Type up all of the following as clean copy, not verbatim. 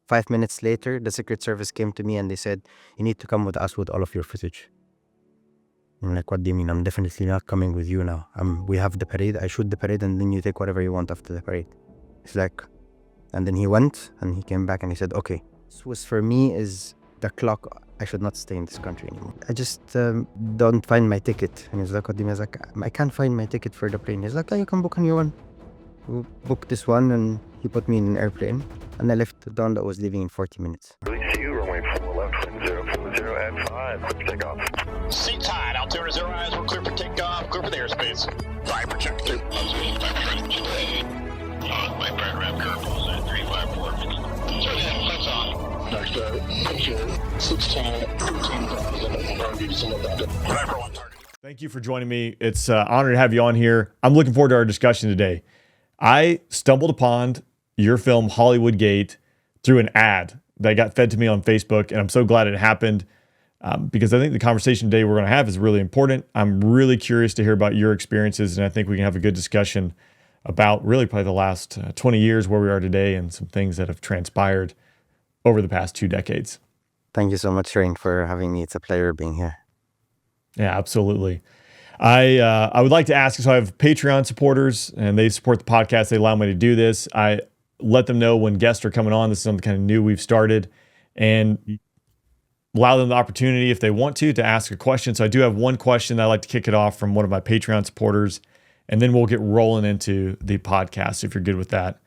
5 minutes later, the Secret Service came to me and they said, you need to come with us with all of your footage. I'm like, what do you mean? I'm definitely not coming with you now. We have the parade. I shoot the parade and then you take whatever you want after the parade. It's like, and then he went and he came back and he said, okay, Swiss for me is the clock. I should not stay in this country anymore. I just don't find my ticket. And he's like, what do you mean? I was like, I can't find my ticket for the plane. He's like, oh, you can book a new one. We booked this one and he put me in an airplane. And I left the dawn that was leaving in 40 minutes. Release you, runway 4 left, wind 040 at 5, clear for takeoff. Seat tied, altimeter 0 eyes, we're clear for takeoff, clear for the airspace. Fire protector. My burn rep curve was at 354. That's on. Next picture, 16, 15,000, Thank you for joining me. It's an honor to have you on here. I'm looking forward to our discussion today. I stumbled upon your film Hollywood Gate through an ad that got fed to me on Facebook, and I'm so glad it happened because I think the conversation today we're going to have is really important. I'm really curious to hear about your experiences, and I think we can have a good discussion about really probably the last 20 years, where we are today, and some things that have transpired over the past 2 decades. Thank you so much, Rain, for having me. It's a pleasure being here. Yeah, absolutely. I would like to ask, so I have Patreon supporters and they support the podcast. They allow me to do this. I let them know when guests are coming on. This is something kind of new we've started, and allow them the opportunity if they want to ask a question. So I do have one question that I'd like to kick it off from one of my Patreon supporters, and then we'll get rolling into the podcast if you're good with that.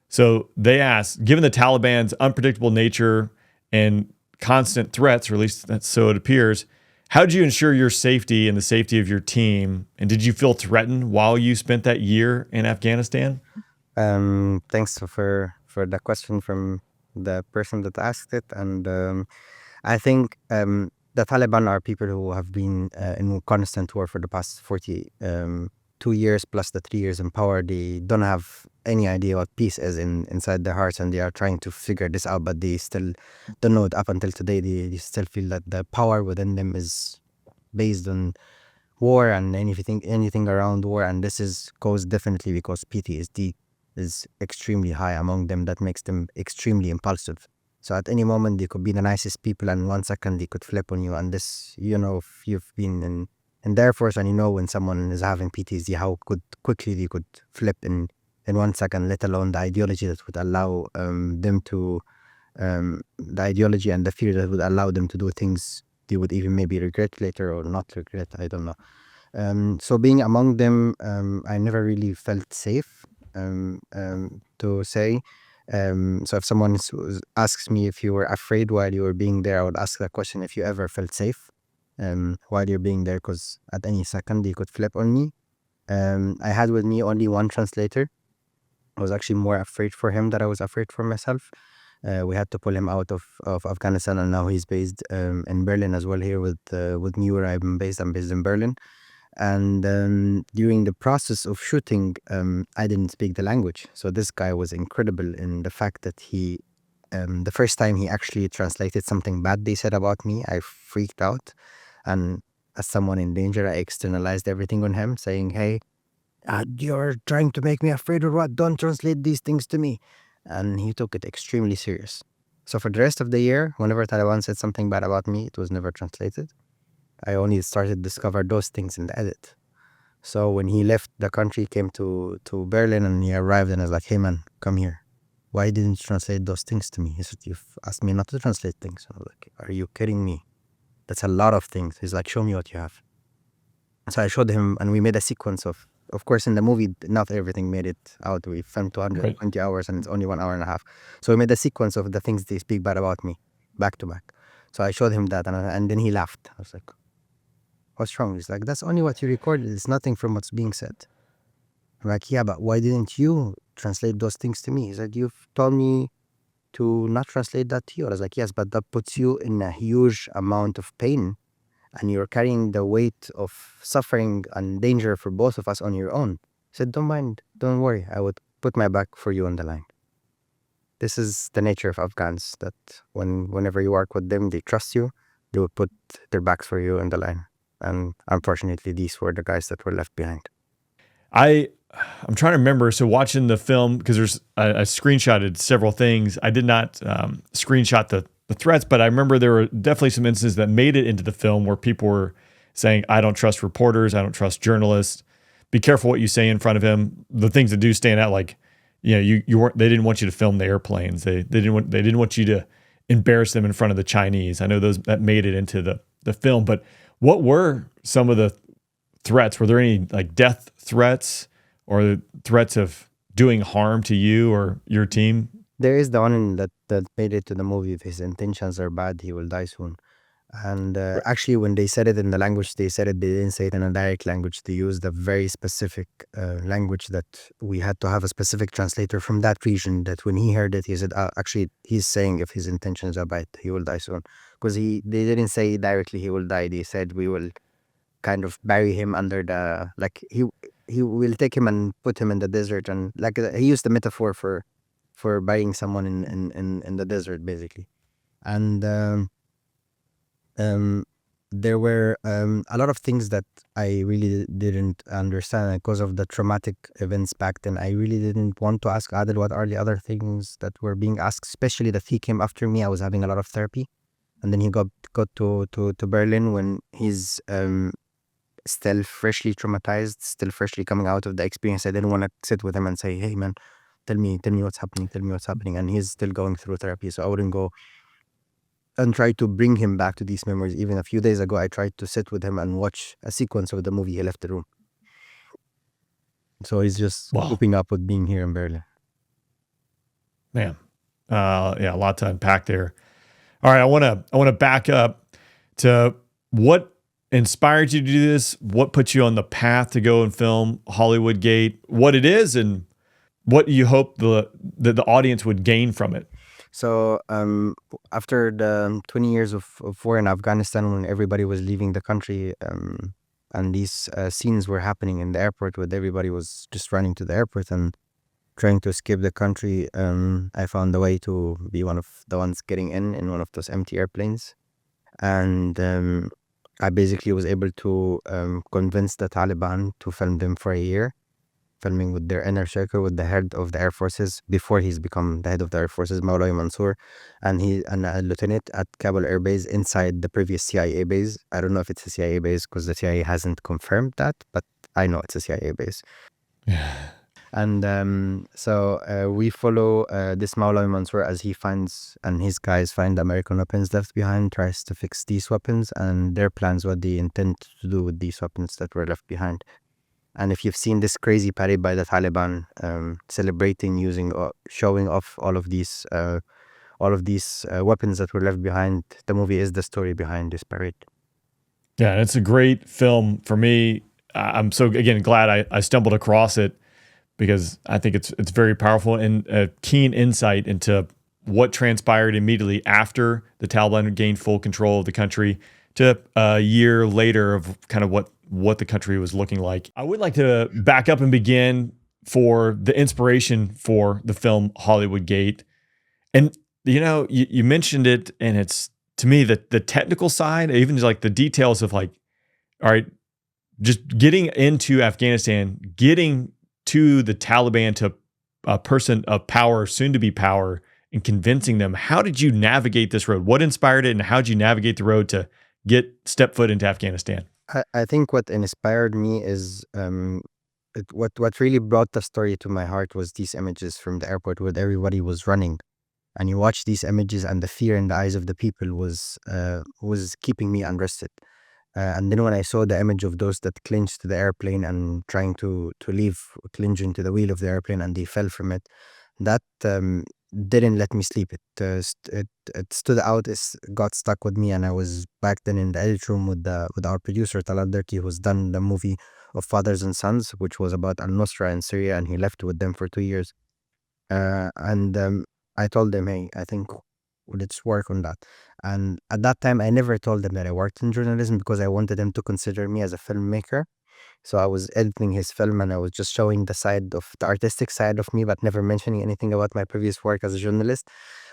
So they ask, given the Taliban's unpredictable nature and constant threats, or at least that's so it appears, how did you ensure your safety and the safety of your team? And did you feel threatened while you spent that year in Afghanistan? Thanks for the question from the person that asked it. And I think the Taliban are people who have been in constant war for the past 42 years plus the 3 years in power. They don't have any idea what peace is inside their hearts, and they are trying to figure this out, but they still don't know it. Up until today, they still feel that the power within them is based on war and anything around war, and this is caused definitely because PTSD is extremely high among them. That makes them extremely impulsive. So at any moment they could be the nicest people, and 1 second they could flip on you. And this, if you've been in the Air Force and when someone is having PTSD, how quickly they could flip in 1 second, let alone the ideology that would allow them to, the ideology and the fear that would allow them to do things they would even maybe regret later or not regret, I don't know. So being among them, I never really felt safe, to say. So if someone asks me if you were afraid while you were being there, I would ask that question, if you ever felt safe while you're being there, because at any second they could flip on me. I had with me only one translator. I was actually more afraid for him than I was afraid for myself. We had to pull him out of Afghanistan, and now he's based in Berlin as well, here with me where I'm based. I'm based in Berlin. And during the process of shooting, I didn't speak the language. So this guy was incredible in the fact that he, the first time he actually translated something bad they said about me, I freaked out. And as someone in danger, I externalized everything on him, saying, hey, you're trying to make me afraid or what? Don't translate these things to me. And he took it extremely serious. So for the rest of the year, whenever Taliban said something bad about me, it was never translated. I only started to discover those things in the edit. So when he left the country, came to Berlin, and he arrived, and I was like, hey man, come here. Why didn't you translate those things to me? He said, you've asked me not to translate things. And I was like, are you kidding me? That's a lot of things. He's like, show me what you have. So I showed him, and we made a sequence of course, in the movie, not everything made it out. We filmed 220 hours, and it's only 1 hour and a half. So we made a sequence of the things they speak bad about me, back to back. So I showed him that, and then he laughed. I was like, what's wrong? He's like, that's only what you recorded. It's nothing from what's being said. I'm like, yeah, but why didn't you translate those things to me? He said, you've told me to not translate that to you. I was like, yes, but that puts you in a huge amount of pain, and you're carrying the weight of suffering and danger for both of us on your own. He said, don't mind, don't worry. I would put my back for you on the line. This is the nature of Afghans, that whenever you work with them, they trust you. They would put their backs for you on the line. And unfortunately, these were the guys that were left behind. I I'm trying to remember. So watching the film, because I screenshotted several things. I did not screenshot the threats, but I remember there were definitely some instances that made it into the film where people were saying, I don't trust reporters, I don't trust journalists. Be careful what you say in front of him. The things that do stand out, like, you weren't. They didn't want you to film the airplanes. They didn't want you to embarrass them in front of the Chinese. I know that made it into the film. But what were some of the threats? Were there any like death threats or threats of doing harm to you or your team? There is the one that made it to the movie. If his intentions are bad, he will die soon. And actually, when they said it in the language they said it, they didn't say it in a direct language. They used a very specific language that we had to have a specific translator from that region. That when he heard it, he said, "Actually, he's saying if his intentions are bad, he will die soon." Because they didn't say directly he will die. They said we will kind of bury him under the he will take him and put him in the desert, and he used the metaphor for burying someone in the desert basically. And there were a lot of things that I really didn't understand because of the traumatic events back then. I really didn't want to ask Adel what are the other things that were being asked, especially that he came after me. I was having a lot of therapy, and then he got to Berlin when he's still freshly traumatized, still freshly coming out of the experience. I didn't want to sit with him and say, "Hey man, tell me what's happening," and he's still going through therapy. So I wouldn't go and try to bring him back to these memories. Even a few days ago, I tried to sit with him and watch a sequence of the movie. He left the room. So he's just coping up with being here in Berlin. Man, yeah, a lot to unpack there. All right, I want to back up to what inspired you to do this, what put you on the path to go and film Hollywood Gate, what it is, and what you hope the audience would gain from it. So after the 20 years of war in Afghanistan, when everybody was leaving the country, and these scenes were happening in the airport where everybody was just running to the airport and trying to escape the country, I found a way to be one of the ones getting in one of those empty airplanes. And I basically was able to convince the Taliban to film them for a year, filming with their inner circle with the head of the Air Forces before he's become the head of the Air Forces, Maulai Mansour, and a lieutenant at Kabul Air Base inside the previous CIA base. I don't know if it's a CIA base because the CIA hasn't confirmed that, but I know it's a CIA base. And so we follow this Maulai Mansour as he finds, and his guys find American weapons left behind, tries to fix these weapons, and their plans, what they intend to do with these weapons that were left behind. And if you've seen this crazy parade by the Taliban, celebrating, showing off all of these weapons that were left behind, the movie is the story behind this parade. Yeah, it's a great film for me. I'm so, again, glad I stumbled across it because I think it's very powerful and a keen insight into what transpired immediately after the Taliban gained full control of the country to a year later of kind of what the country was looking like. I would like to back up and begin for the inspiration for the film Hollywood Gate. And, you mentioned it, and it's, to me, the technical side, even just like the details of like, all right, just getting into Afghanistan, getting to the Taliban, to a person of power, soon to be power, and convincing them. How did you navigate this road? What inspired it, and how did you navigate the road to step foot into Afghanistan? I think what inspired me is what really brought the story to my heart was these images from the airport where everybody was running, and you watch these images and the fear in the eyes of the people was keeping me unrested. And then when I saw the image of those that clinged to the airplane and trying to leave, clinging to the wheel of the airplane, and they fell from it, that didn't let me sleep. It stood out. It got stuck with me, and I was back then in the edit room with our producer Talal Dirty, who's done the movie of Fathers and Sons, which was about Al-Nusra in Syria, and he left with them for 2 years. And I told them, hey, I think let's work on that. And at that time, I never told them that I worked in journalism because I wanted them to consider me as a filmmaker. So I was editing his film, and I was just showing the artistic side of me, but never mentioning anything about my previous work as a journalist.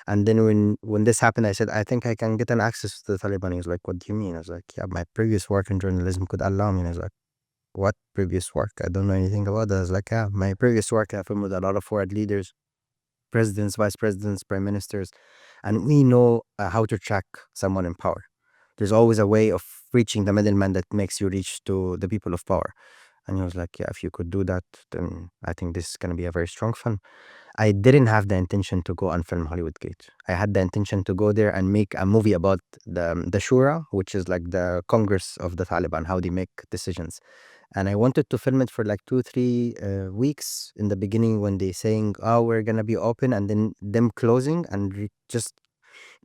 And then when this happened, I said, I think I can get an access to the Taliban. He was like, what do you mean? I was like, yeah, my previous work in journalism could allow me. And I was like, what previous work? I don't know anything about that. I was like, yeah, my previous work, I filmed with a lot of world leaders, presidents, vice presidents, prime ministers, and we know how to track someone in power. There's always a way of reaching the middleman that makes you reach to the people of power. And he was like, yeah, if you could do that, then I think this is going to be a very strong film. I didn't have the intention to go and film Hollywood Gate. I had the intention to go there and make a movie about the Shura, which is like the Congress of the Taliban, how they make decisions. And I wanted to film it for like 2-3 weeks in the beginning when they saying, oh, we're going to be open, and then them closing, and just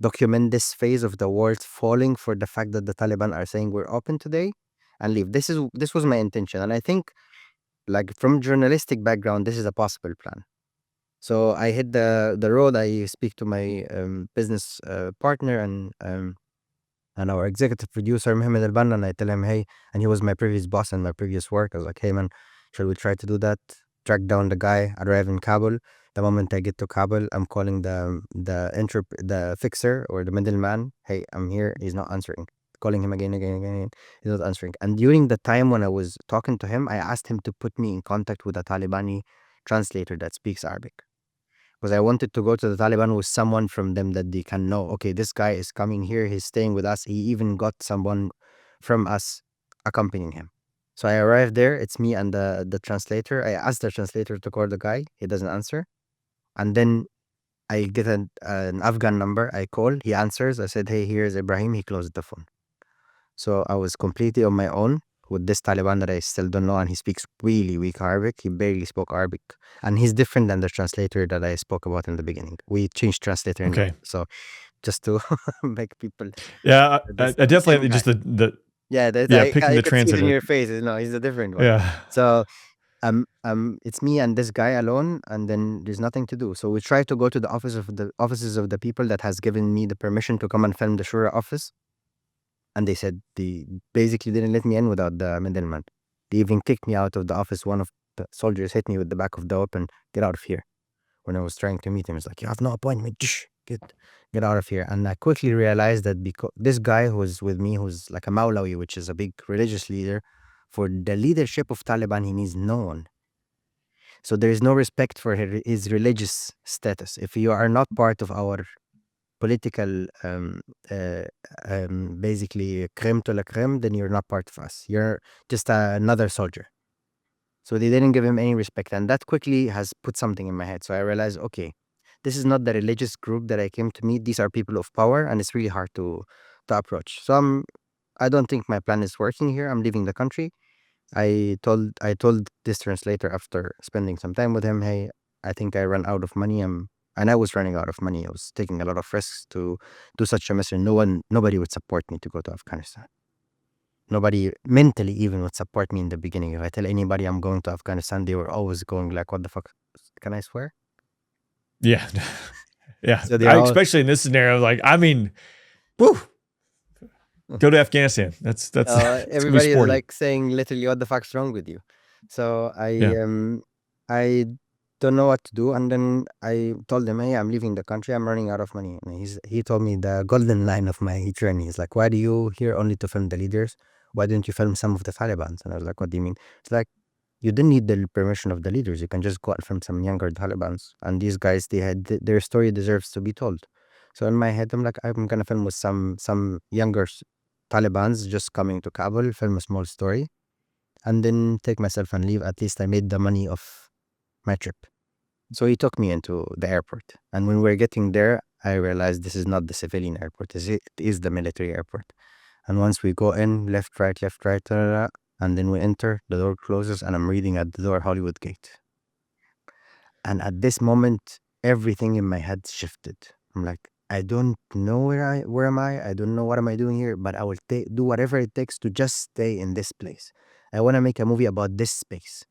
document this phase of the world falling for the fact that the Taliban are saying we're open today and leave. This was my intention. And I think, like, from journalistic background, this is a possible plan. So I hit the road. I speak to my business partner and our executive producer, Mohammed Al-Banna, and I tell him, hey, and he was my previous boss and my previous work. I was like, hey, man, should we try to do that? Track down the guy, arrive in Kabul. The moment I get to Kabul, I'm calling the fixer or the middleman. Hey, I'm here. He's not answering. Calling him again. He's not answering. And during the time when I was talking to him, I asked him to put me in contact with a Talibani translator that speaks Arabic, because I wanted to go to the Taliban with someone from them that they can know, okay, this guy is coming here, he's staying with us. He even got someone from us accompanying him. So I arrived there, it's me and the translator. I asked the translator to call the guy, he doesn't answer. And then I get an Afghan number, I call, he answers. I said, hey, here's Ibrahim. He closed the phone. So I was completely on my own with this Taliban that I still don't know, and he speaks really weak Arabic. He barely spoke Arabic, and he's different than the translator that I spoke about in the beginning. We changed translator, Okay. So just to make people, Yeah, I this definitely same just guy. the Yeah, that yeah, I picking the could see it in translator. your face. No, he's a different one. Yeah. So it's me and this guy alone, and then there's nothing to do. So we try to go to the offices of the people that has given me the permission to come and film the Shura office. And they said they basically didn't let me in without the middleman. They even kicked me out of the office. One of the soldiers hit me with the back of the weapon. Get out of here. When I was trying to meet him, he's like, you have no appointment. Get out of here. And I quickly realized that because this guy who was with me, who's like a Maulawi, which is a big religious leader, for the leadership of Taliban, he needs no one. So there is no respect for his religious status. If you are not part of our political, basically creme to la creme, then you're not part of us. You're just another soldier. So they didn't give him any respect, and that quickly has put something in my head. So I realized, okay, this is not the religious group that I came to meet. These are people of power, and it's really hard to approach. So I don't think my plan is working here. I'm leaving the country. I told this translator after spending some time with him, hey, I think I ran out of money. And I was running out of money. I was taking a lot of risks to do such a mission. Nobody would support me to go to Afghanistan. Nobody mentally even would support me in the beginning. If I tell anybody I'm going to Afghanistan, they were always going like, what the fuck? Can I swear? Yeah. Yeah. So they're all, especially in this scenario, like, I mean, woo, go to Afghanistan. That's it's gonna be everybody is sporty. like saying literally, what the fuck's wrong with you? So Yeah. I don't know what to do. And then I told him, hey, I'm leaving the country. I'm running out of money. And he told me the golden line of my journey. He's like, why do you here only to film the leaders? Why didn't you film some of the Taliban? And I was like, what do you mean? It's like, you didn't need the permission of the leaders. You can just go and film some younger Talibans. And these guys, their story deserves to be told. So in my head, I'm like, I'm going to film with some younger Talibans just coming to Kabul, film a small story, and then take myself and leave. At least I made the money of my trip. So he took me into the airport. And when we're getting there, I realized this is not the civilian airport. It is the military airport. And once we go in, left, right, and then we enter, the door closes, and I'm reading at the door, Hollywood Gate. And at this moment, everything in my head shifted. I'm like, I don't know where am I? I don't know what am I doing here, but I will do whatever it takes to just stay in this place. I want to make a movie about this space.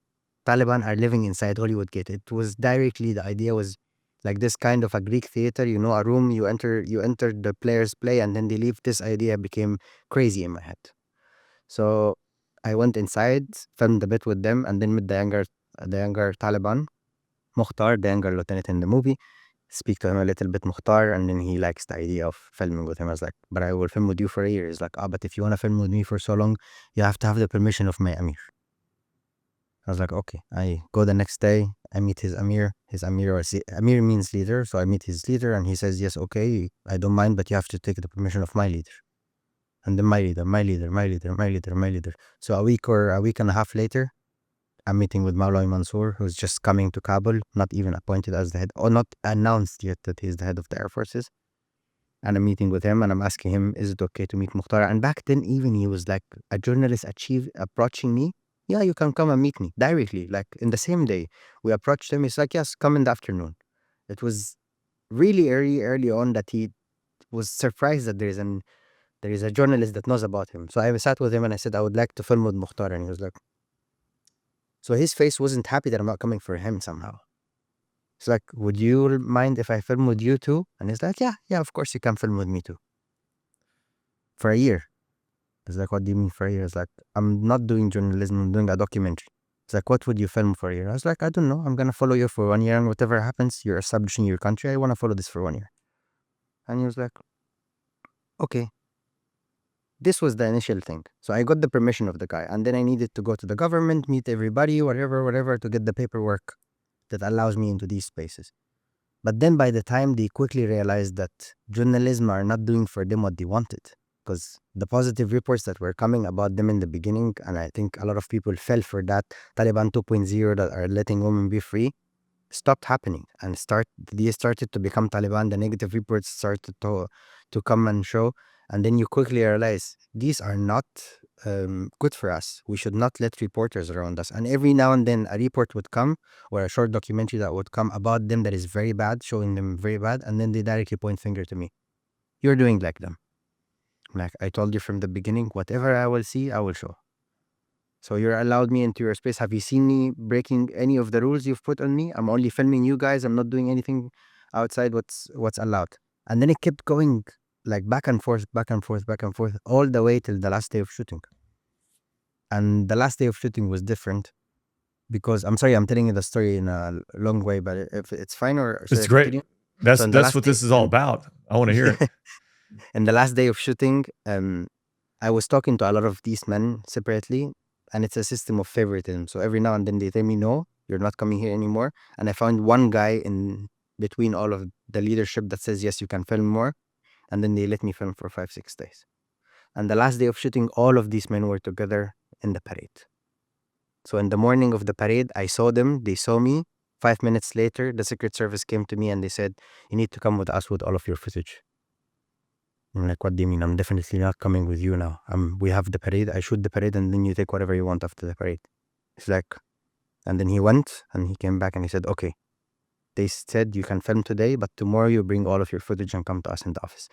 Taliban are living inside Hollywood Gate. It was directly, the idea was like this kind of a Greek theater, a room, you enter the players play and then they leave. This idea became crazy in my head. So I went inside, filmed a bit with them, and then met the younger Taliban, Mukhtar, the younger lieutenant in the movie. Speak to him a little bit, Mukhtar, and then he likes the idea of filming with him. I was like, but I will film with you for a year. He's like, but if you want to film with me for so long, you have to have the permission of my Amir. I was like, okay. I go the next day. I meet his Amir. Amir means leader. So I meet his leader and he says, yes, okay, I don't mind, but you have to take the permission of my leader. And then my leader. So a week and a half later, I'm meeting with Maulai Mansour, who's just coming to Kabul, not even appointed as the head, or not announced yet that he's the head of the air forces. And I'm meeting with him and I'm asking him, is it okay to meet Mukhtar? And back then, even he was like a journalist approaching me. Yeah, you can come and meet me directly, like in the same day. We approached him. He's like, yes, come in the afternoon. It was really early on that he was surprised that there is a journalist that knows about him. So I sat with him and I said, I would like to film with Mukhtar. And he was like, so his face wasn't happy that I'm not coming for him somehow. It's like, would you mind if I film with you too? And he's like, yeah, of course you can film with me too. For a year. It's like, what do you mean for a year? It's like, I'm not doing journalism, I'm doing a documentary. It's like, what would you film for a year? I was like, I don't know. I'm going to follow you for 1 year and whatever happens, you're establishing your country. I want to follow this for 1 year. And he was like, okay. This was the initial thing. So I got the permission of the guy. And then I needed to go to the government, meet everybody, whatever, to get the paperwork that allows me into these spaces. But then by the time they quickly realized that journalism are not doing for them what they wanted, because the positive reports that were coming about them in the beginning, and I think a lot of people fell for that, Taliban 2.0 that are letting women be free, stopped happening and they started to become Taliban. The negative reports started to come and show. And then you quickly realize these are not good for us. We should not let reporters around us. And every now and then a report would come or a short documentary that would come about them that is very bad, showing them very bad. And then they directly point finger to me. You're doing like them. Like I told you from the beginning, whatever I will see, I will show. So you're allowed me into your space. Have you seen me breaking any of the rules you've put on me? I'm only filming you guys. I'm not doing anything outside what's allowed. And then it kept going like back and forth, all the way till the last day of shooting. And the last day of shooting was different because I'm sorry, I'm telling you the story in a long way, but if it's fine or it's great. That's what this is all about. I want to hear it. And the last day of shooting, I was talking to a lot of these men separately, and it's a system of favoritism. So every now and then they tell me, no, you're not coming here anymore. And I found one guy in between all of the leadership that says, yes, you can film more. And then they let me film for 5-6 days. And the last day of shooting, all of these men were together in the parade. So in the morning of the parade, I saw them, they saw me. 5 minutes later, the Secret Service came to me and they said, you need to come with us with all of your footage. I'm like, what do you mean? I'm definitely not coming with you now. We have the parade, I shoot the parade, and then you take whatever you want after the parade. It's like, and then he went and he came back and he said, okay, they said you can film today, but tomorrow you bring all of your footage and come to us in the office.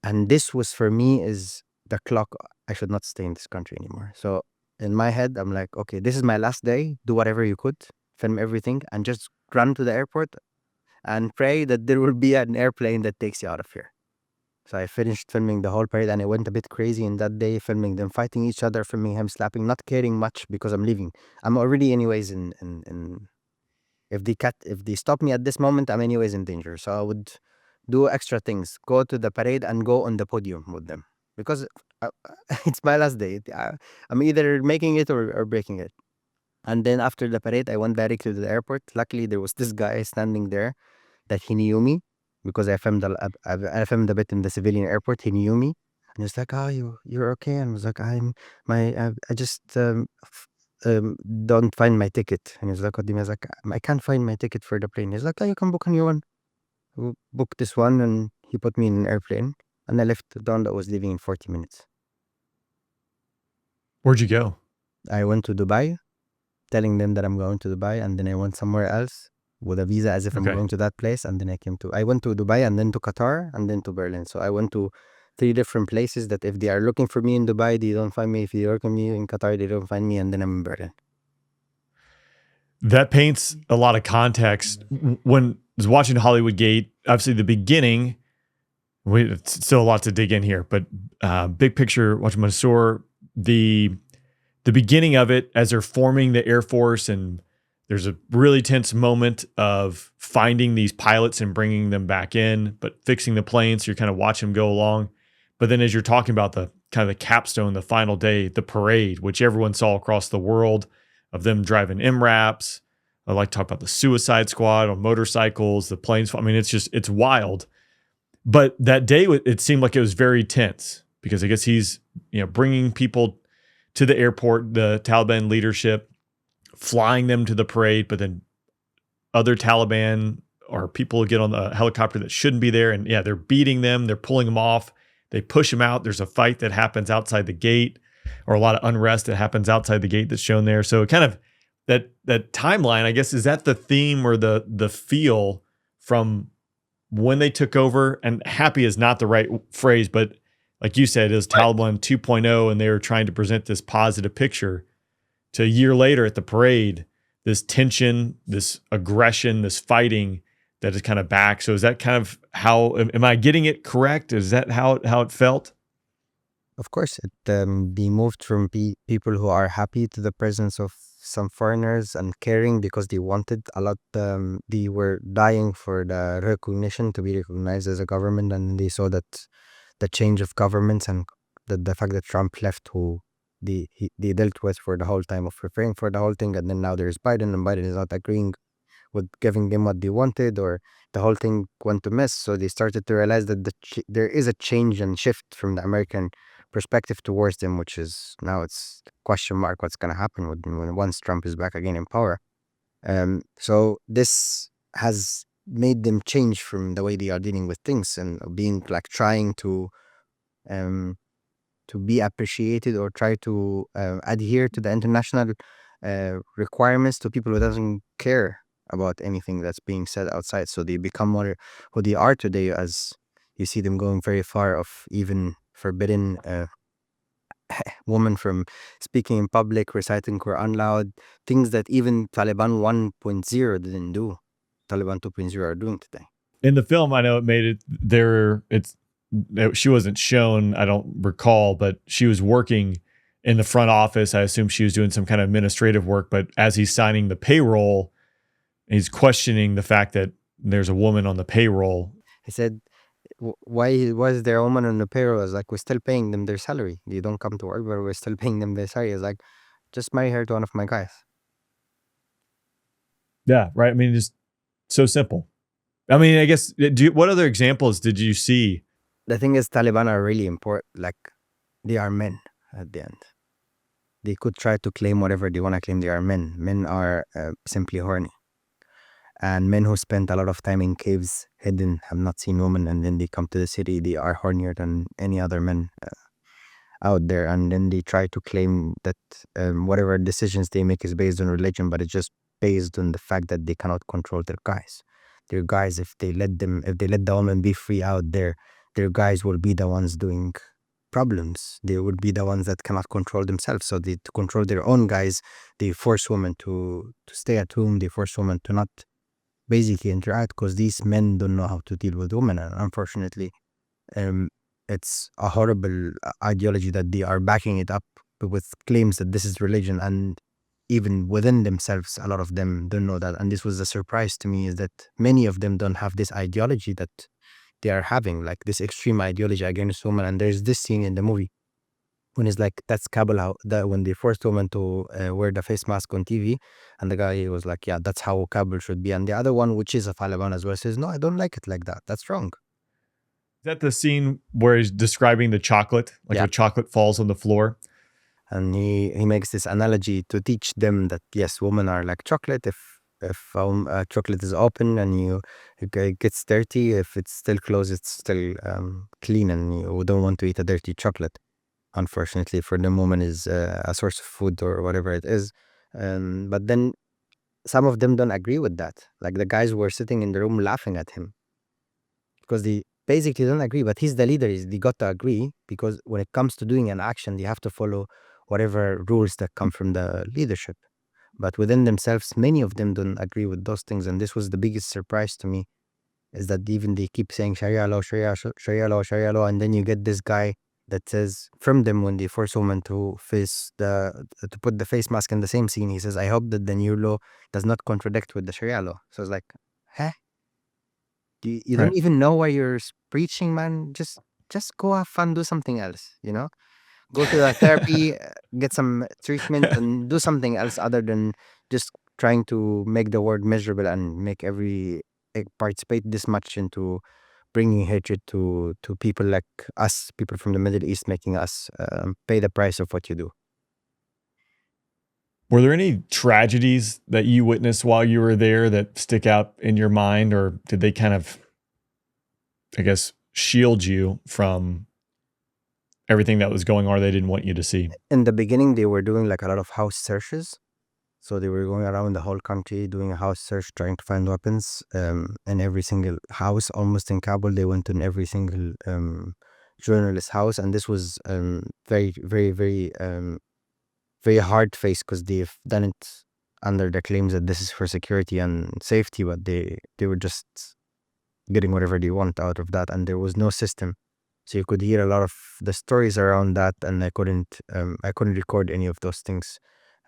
And this was for me is the clock. I should not stay in this country anymore. So in my head, I'm like, okay, this is my last day. Do whatever you could, film everything, and just run to the airport and pray that there will be an airplane that takes you out of here. So I finished filming the whole parade and I went a bit crazy in that day, filming them fighting each other, filming him slapping, not caring much because I'm leaving. I'm already anyways in if they stop me at this moment, I'm anyways in danger. So I would do extra things, go to the parade and go on the podium with them because it's my last day. I'm either making it or breaking it. And then after the parade, I went directly to the airport. Luckily, there was this guy standing there that he knew me because I filmed a bit in the civilian airport. He knew me. And he was like, oh, you're okay? And I was like, I just don't find my ticket. And he was like, what do you mean? I was like, I can't find my ticket for the plane. He's like, oh, you can book a new one. Book this one. And he put me in an airplane. And I left the one that was leaving in 40 minutes. Where'd you go? I went to Dubai, telling them that I'm going to Dubai. And then I went somewhere else with a visa as if I'm going to that place. And then I went to Dubai and then to Qatar and then to Berlin. So I went to 3 different places that if they are looking for me in Dubai, they don't find me. If they are looking for me in Qatar, they don't find me. And then I'm in Berlin. That paints a lot of context. When I was watching Hollywood Gate, obviously the beginning, it's still a lot to dig in here, but big picture, watching Mansour, the beginning of it as they're forming the Air Force, and there's a really tense moment of finding these pilots and bringing them back in, but fixing the plane. So you're kind of watching them go along. But then as you're talking about the kind of the capstone, the final day, the parade, which everyone saw across the world, of them driving MRAPs. I like to talk about the Suicide Squad on motorcycles, the planes. I mean, it's wild. But that day, it seemed like it was very tense because I guess he's bringing people to the airport, the Taliban leadership, flying them to the parade, but then other Taliban or people get on the helicopter that shouldn't be there. And yeah, they're beating them. They're pulling them off. They push them out. There's a fight that happens outside the gate, or a lot of unrest that happens outside the gate that's shown there. So it kind of that timeline, I guess, is that the theme or the feel from when they took over? And happy is not the right phrase, but like you said, it was Taliban 2.0, and they were trying to present this positive picture to a year later at the parade, this tension, this aggression, this fighting that is kind of back. So is that kind of how, am I getting it correct? Is that how it felt? Of course, they moved from people who are happy to the presence of some foreigners and caring because they wanted a lot. They were dying for the recognition, to be recognized as a government, and they saw that the change of governments and the fact that Trump left, who they dealt with for the whole time of preparing for the whole thing, and then now there's Biden, and Biden is not agreeing with giving them what they wanted, or the whole thing went to mess. So they started to realize that there is a change and shift from the American perspective towards them, which is now it's question mark what's going to happen when once Trump is back again in power. So this has made them change from the way they are dealing with things and being like trying to be appreciated or try to adhere to the international requirements to people who doesn't care about anything that's being said outside. So they become more who they are today, as you see them going very far of even forbidding women from speaking in public, reciting Quran loud, things that even Taliban 1.0 didn't do. Taliban 2.0 are doing today. In the film, I know it made it there. She wasn't shown, I don't recall, but she was working in the front office. I assume she was doing some kind of administrative work, but as he's signing the payroll, he's questioning the fact that there's a woman on the payroll. He said, why was there a woman on the payroll? I was like, we're still paying them their salary. They don't come to work, but we're still paying them their salary. I was like, just marry her to one of my guys. Yeah, right. I mean, just so simple. I mean, I guess, what other examples did you see? The thing is, Taliban are really important. Like, they are men at the end. They could try to claim whatever they want to claim. They are men. Men are simply horny. And men who spend a lot of time in caves, hidden, have not seen women, and then they come to the city, they are hornier than any other men out there. And then they try to claim that whatever decisions they make is based on religion, but it's just based on the fact that they cannot control their guys. Their guys, if they let the women be free out there, their guys will be the ones doing problems. They will be the ones that cannot control themselves. So to control their own guys, they force women to stay at home. They force women to not basically interact, because these men don't know how to deal with women. And unfortunately, it's a horrible ideology that they are backing it up with claims that this is religion. And even within themselves, a lot of them don't know that. And this was a surprise to me, is that many of them don't have this ideology that they are having, like this extreme ideology against women. And there's this scene in the movie when it's like, that's Kabul, when they forced women to wear the face mask on TV, and the guy was like, yeah, that's how Kabul should be. And the other one, which is a Taliban as well, says, no, I don't like it like that. That's wrong. Is that the scene where he's describing the chocolate, like the chocolate falls on the floor? And he makes this analogy to teach them that, yes, women are like chocolate. If chocolate is open and it gets dirty, if it's still closed, it's still clean, and you don't want to eat a dirty chocolate. Unfortunately, for the woman is a source of food or whatever it is. But then some of them don't agree with that. Like the guys were sitting in the room laughing at him because they basically don't agree. But he's the leader. They got to agree, because when it comes to doing an action, they have to follow whatever rules that come from the leadership. But within themselves, many of them don't agree with those things. And this was the biggest surprise to me, is that even they keep saying Sharia law, Sharia law, Sharia law. And then you get this guy that says, from them, when they force women to put the face mask in the same scene, he says, I hope that the new law does not contradict with the Sharia law. So it's like, huh? You don't even know why you're preaching, man. Just go have fun, do something else, Go to the therapy, get some treatment, and do something else other than just trying to make the world miserable and make participate this much into bringing hatred to people like us, people from the Middle East, making us pay the price of what you do. Were there any tragedies that you witnessed while you were there that stick out in your mind, or did they kind of, I guess, shield you from everything that was going on or they didn't want you to see? In the beginning, they were doing like a lot of house searches. So they were going around the whole country doing a house search, trying to find weapons. In every single house, almost in Kabul, they went in every single journalist house, and this was very, very, very, very hard face because they've done it under the claims that this is for security and safety, but they were just getting whatever they want out of that, and there was no system. So you could hear a lot of the stories around that, and I couldn't record any of those things.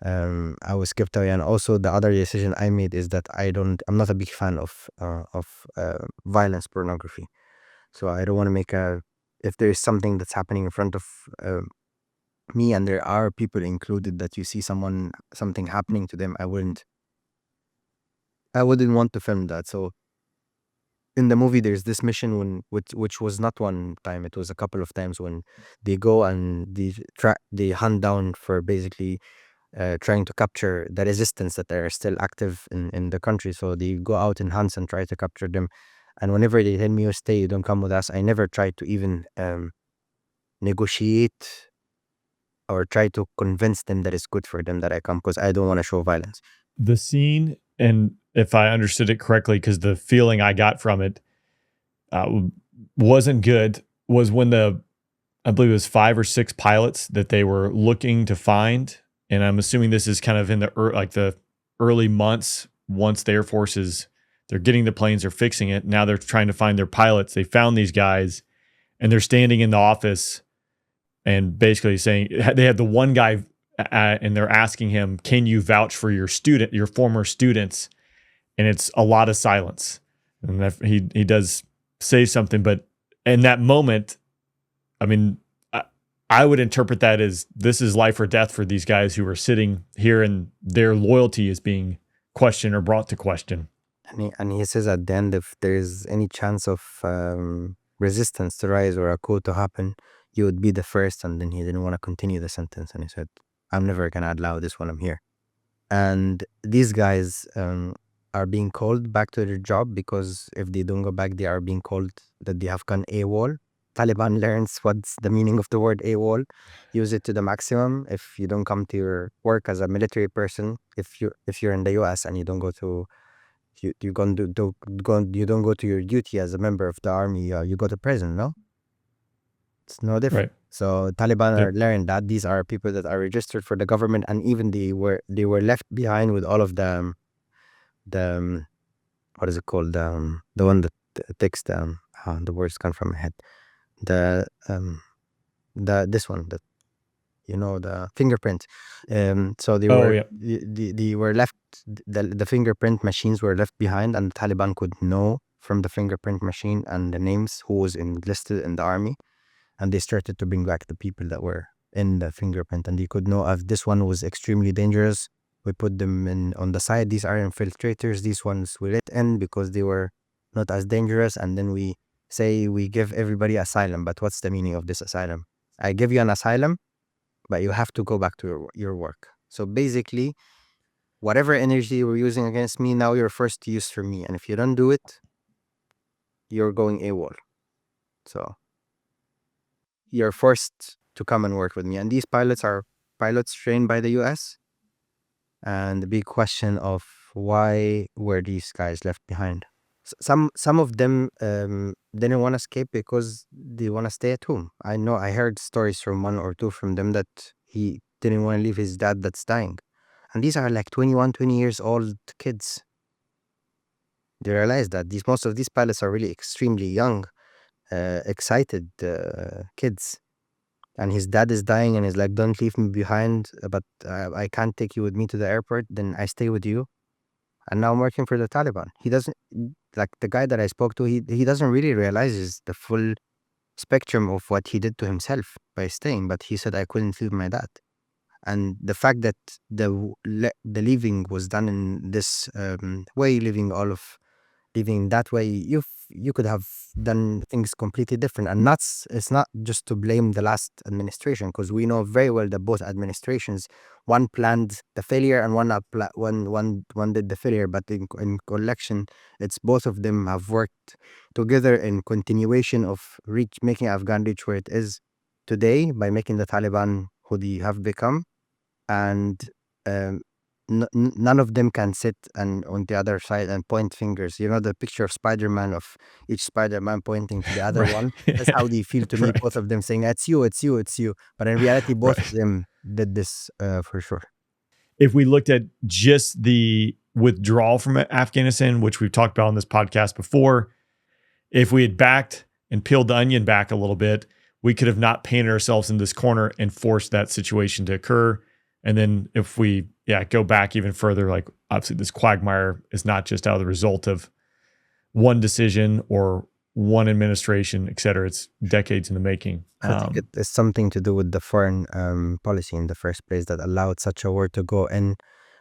I was kept away, and also the other decision I made is that I'm not a big fan of violence pornography. So I don't want to make if there is something that's happening in front of me, and there are people included that you see something happening to them, I wouldn't want to film that. So in the movie, there's this mission which was not one time, it was a couple of times, when they go and they hunt down for basically trying to capture the resistance that are still active in the country. So they go out in hunts and try to capture them. And whenever they tell me, you stay, you don't come with us, I never try to even negotiate or try to convince them that it's good for them that I come, because I don't want to show violence. The scene, and if I understood it correctly, because the feeling I got from it wasn't good, was when I believe it was 5 or 6 pilots that they were looking to find. And I'm assuming this is kind of in the early months, once the Air Force they're getting the planes, they're fixing it. Now they're trying to find their pilots. They found these guys, and they're standing in the office and basically saying, they had the one guy and they're asking him, can you vouch for your former students? And it's a lot of silence. And he does say something, but in that moment, I mean, I would interpret that as this is life or death for these guys who are sitting here, and their loyalty is being questioned or brought to question. And he says at the end, if there's any chance of resistance to rise or a coup to happen, you would be the first. And then he didn't want to continue the sentence, and he said, I'm never going to allow this when I'm here. And these guys are being called back to their job, because if they don't go back, they are being called that they have gone AWOL. Taliban learns what's the meaning of the word AWOL, use it to the maximum. If you don't come to your work as a military person, if you're in the US and you don't go to you don't go to your duty as a member of the army, you go to prison. No, it's no different. Right. So Taliban are learning that these are people that are registered for the government, and even they were left behind with all of the what is it called, the one that takes the words come from my head, this one that the fingerprint. So they were left, the fingerprint machines were left behind, and the Taliban could know from the fingerprint machine and the names who was enlisted in the army, and they started to bring back the people that were in the fingerprint, and they could know if this one was extremely dangerous. We put them on the side. These are infiltrators. These ones we let in because they were not as dangerous, and then we say we give everybody asylum. But what's the meaning of this asylum? I give you an asylum, but you have to go back to your work. So basically, whatever energy you were using against me, now you're forced to use for me. And if you don't do it, you're going AWOL. So you're forced to come and work with me. And these pilots are pilots trained by the US. And the big question of why were these guys left behind? Some of them didn't want to escape because they want to stay at home. I know I heard stories from one or two from them that he didn't want to leave his dad that's dying. And these are like 21, 20 years old kids. They realize that most of these pilots are really extremely young, excited kids. And his dad is dying, and he's like, don't leave me behind, but I can't take you with me to the airport. Then I stay with you. And now I'm working for the Taliban. He doesn't, like the guy that I spoke to, he doesn't really realize the full spectrum of what he did to himself by staying. But he said, I couldn't leave my dad. And the fact that the leaving was done in this way, living that way, you could have done things completely different. And it's not just to blame the last administration, because we know very well that both administrations, one planned the failure and one did the failure. But in collection, it's both of them have worked together in continuation of making Afghan reach where it is today by making the Taliban who they have become. And none of them can sit and on the other side and point fingers. You know, the picture of Spider-Man, of each Spider-Man pointing to the other Right. one. That's how they feel to me, Right. both of them saying, it's you, it's you, it's you. But in reality, both of Right. them did this for sure. If we looked at just the withdrawal from Afghanistan, which we've talked about on this podcast before, if we had backed and peeled the onion back a little bit, we could have not painted ourselves in this corner and forced that situation to occur. And then if we go back even further, like obviously this quagmire is not just out of the result of one decision or one administration, et cetera. It's decades in the making. I think it is something to do with the foreign policy in the first place that allowed such a war to go in.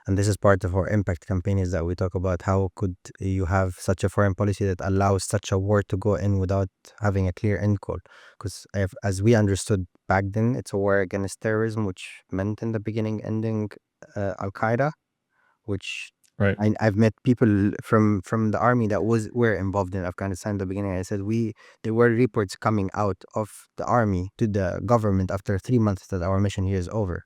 And this is part of our impact campaign, is that we talk about how could you have such a foreign policy that allows such a war to go in without having a clear end goal. Because as we understood back then, it's a war against terrorism, which meant in the beginning ending Al-Qaeda, which Right. I've met people from the army that were involved in Afghanistan in the beginning. I said there were reports coming out of the army to the government after 3 months that our mission here is over.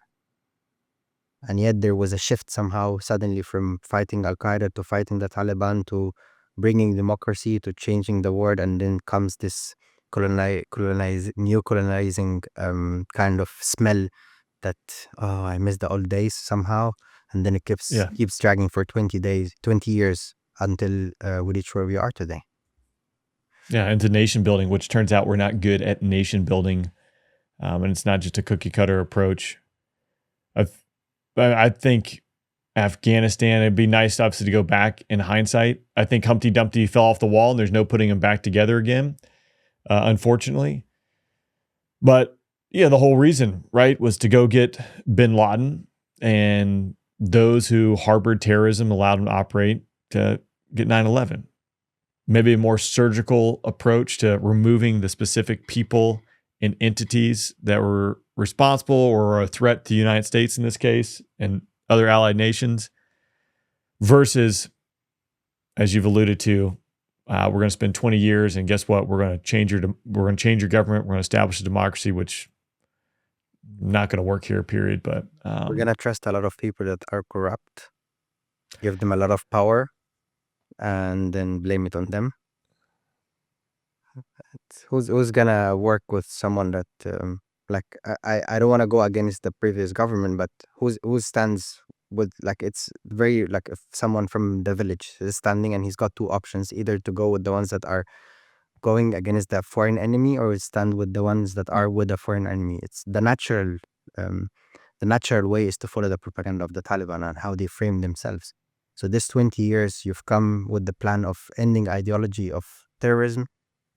And yet there was a shift somehow suddenly from fighting Al-Qaeda to fighting the Taliban to bringing democracy to changing the world. And then comes this new colonizing kind of smell that, I miss the old days somehow. And then it keeps dragging for 20 years until we reach where we are today. Yeah, into nation building, which turns out we're not good at nation building. And it's not just a cookie cutter approach. I think Afghanistan, it'd be nice obviously to go back in hindsight. I think Humpty Dumpty fell off the wall and there's no putting him back together again, unfortunately. But yeah, the whole reason, right, was to go get bin Laden, and those who harbored terrorism allowed them to operate to get 9/11. Maybe a more surgical approach to removing the specific people and entities that were responsible or a threat to the United States in this case and other allied nations, versus, as you've alluded to, we're going to spend 20 years and guess what? We're going to change your government. We're going to establish a democracy, which not going to work here, period. But we're going to trust a lot of people that are corrupt, give them a lot of power, and then blame it on them. Who's gonna work with someone that I don't want to go against the previous government, but who stands with, like, it's very, like, if someone from the village is standing and he's got two options, either to go with the ones that are going against the foreign enemy or stand with the ones that are with the foreign enemy. It's the natural way is to follow the propaganda of the Taliban and how they frame themselves. So this 20 years, you've come with the plan of ending ideology of terrorism.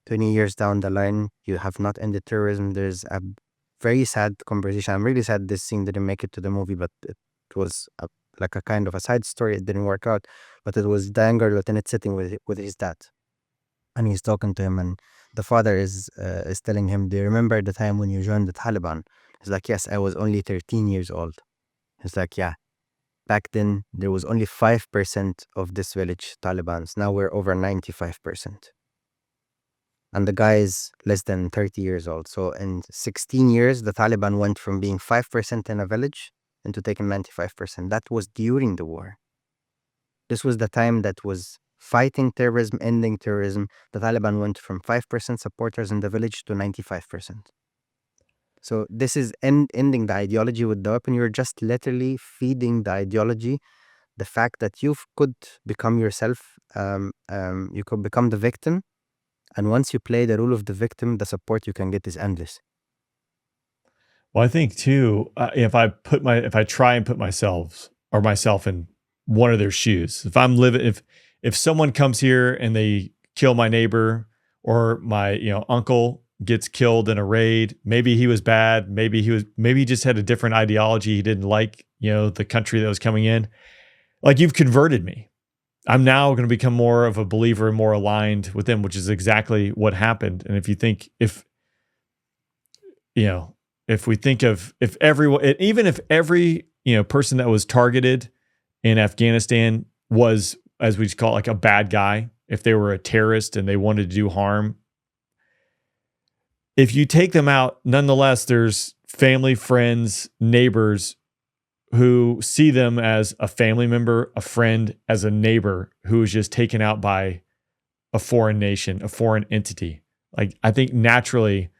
20 years down the line, you have not ended terrorism. There's a very sad conversation. I'm really sad this scene didn't make it to the movie, but it was like a kind of a side story. It didn't work out, but it was the younger lieutenant sitting with his dad, and he's talking to him, and the father is telling him, do you remember the time when you joined the Taliban? He's like, yes, I was only 13 years old. He's like, yeah, back then there was only 5% of this village Talibans. Now we're over 95%. And the guy is less than 30 years old. So in 16 years, the Taliban went from being 5% in a village into taking 95%. That was during the war. This was the time that was fighting terrorism, ending terrorism. The Taliban went from 5% supporters in the village to 95%. So this is ending the ideology with the weapon. You're just literally feeding the ideology, the fact that you could become yourself, you could become the victim. And once you play the role of the victim, the support you can get is endless. Well, I think too, if I try and put myself in one of their shoes, if someone comes here and they kill my neighbor or my uncle gets killed in a raid. Maybe he was bad. Maybe he just had a different ideology. He didn't like, the country that was coming in. Like, you've converted me. I'm now going to become more of a believer and more aligned with them, which is exactly what happened. And if you think, if we think of, if everyone, even if every, person that was targeted in Afghanistan was, as we just call it, like a bad guy, if they were a terrorist and they wanted to do harm, if you take them out, nonetheless, there's family, friends, neighbors who see them as a family member, a friend, as a neighbor who is just taken out by a foreign nation, a foreign entity. Like, I think naturally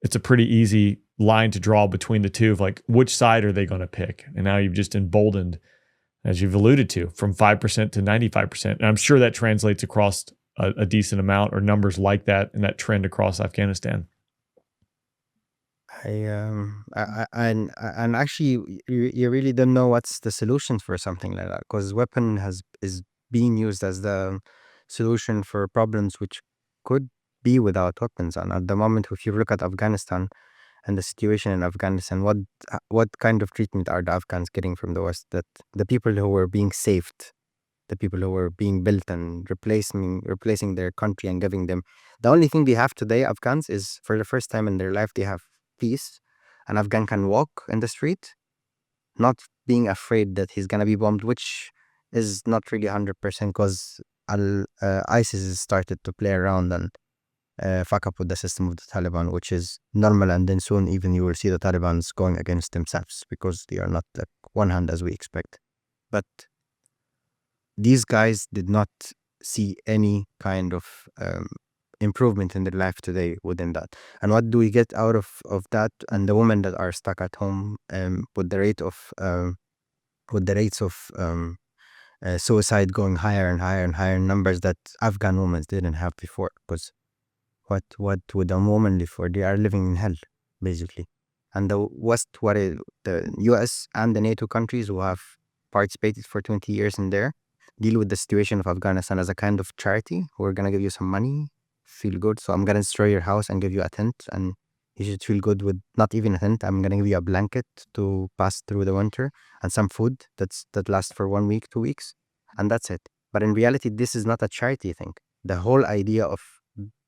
it's a pretty easy line to draw between the two of like, which side are they going to pick? And now you've just emboldened, as you've alluded to, from 5% to 95%. And I'm sure that translates across a decent amount or numbers like that and that trend across Afghanistan. And actually, you really don't know what's the solution for something like that, because weapon is being used as the solution for problems which could be without weapons. And at the moment, if you look at Afghanistan and the situation in Afghanistan, what kind of treatment are the Afghans getting from the West? That the people who were being saved, the people who were being built and replacing their country and giving them the only thing they have today, Afghans, is for the first time in their life they have peace. An Afghan can walk in the street, not being afraid that he's gonna be bombed, which is not really 100% because ISIS has started to play around and fuck up with the system of the Taliban, which is normal. And then soon even you will see the Talibans going against themselves because they are not like one hand as we expect. But these guys did not see any kind of improvement in their life today within that. And what do we get out of that? And the women that are stuck at home with the rates of suicide going higher and higher and higher, numbers that Afghan women didn't have before. Because what would a woman live for? They are living in hell, basically. And the West, the US and the NATO countries who have participated for 20 years in there, deal with the situation of Afghanistan as a kind of charity. We're gonna give you some money, feel good. So I'm gonna destroy your house and give you a tent, and you should feel good with not even a tent. I'm gonna give you a blanket to pass through the winter and some food that lasts for 1 week, 2 weeks, and that's it. But in reality, this is not a charity thing. The whole idea of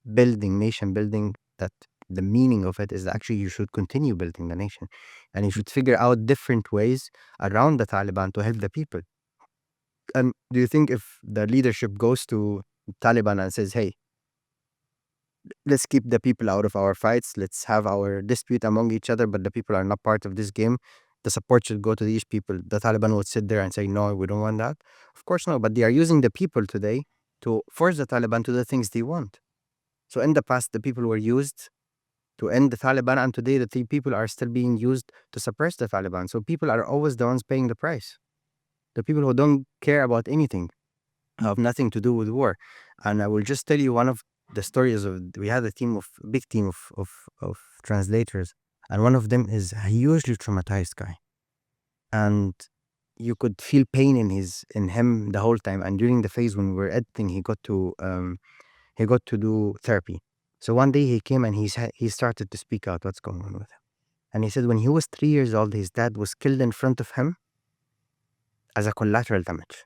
nation building, that the meaning of it is actually you should continue building the nation, and you should figure out different ways around the Taliban to help the people. And do you think if the leadership goes to Taliban and says, hey, let's keep the people out of our fights, let's have our dispute among each other, but the people are not part of this game, the support should go to these people, the Taliban would sit there and say, no, we don't want that? Of course not, but they are using the people today to force the Taliban to do things they want. So in the past, the people were used to end the Taliban, and today the people are still being used to suppress the Taliban. So people are always the ones paying the price. The people who don't care about anything, have nothing to do with war. And I will just tell you one of the stories of, we had a big team of translators, and one of them is a hugely traumatized guy, and you could feel pain in him the whole time. And during the phase when we were editing, he got to do therapy. So one day he came and he started to speak out what's going on with him. And he said when he was 3 years old, his dad was killed in front of him as a collateral damage.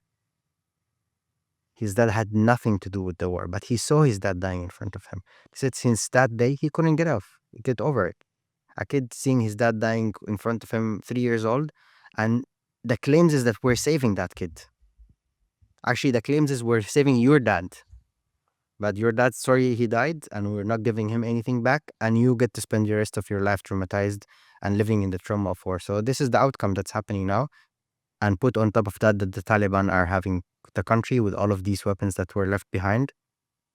His dad had nothing to do with the war, but he saw his dad dying in front of him. He said since that day, he couldn't get over it. A kid seeing his dad dying in front of him, 3 years old, and the claims is that we're saving that kid. Actually, the claims is we're saving your dad. But your dad's sorry he died, and we're not giving him anything back, and you get to spend the rest of your life traumatized and living in the trauma of war. So this is the outcome that's happening now. And put on top of that the Taliban are having the country with all of these weapons that were left behind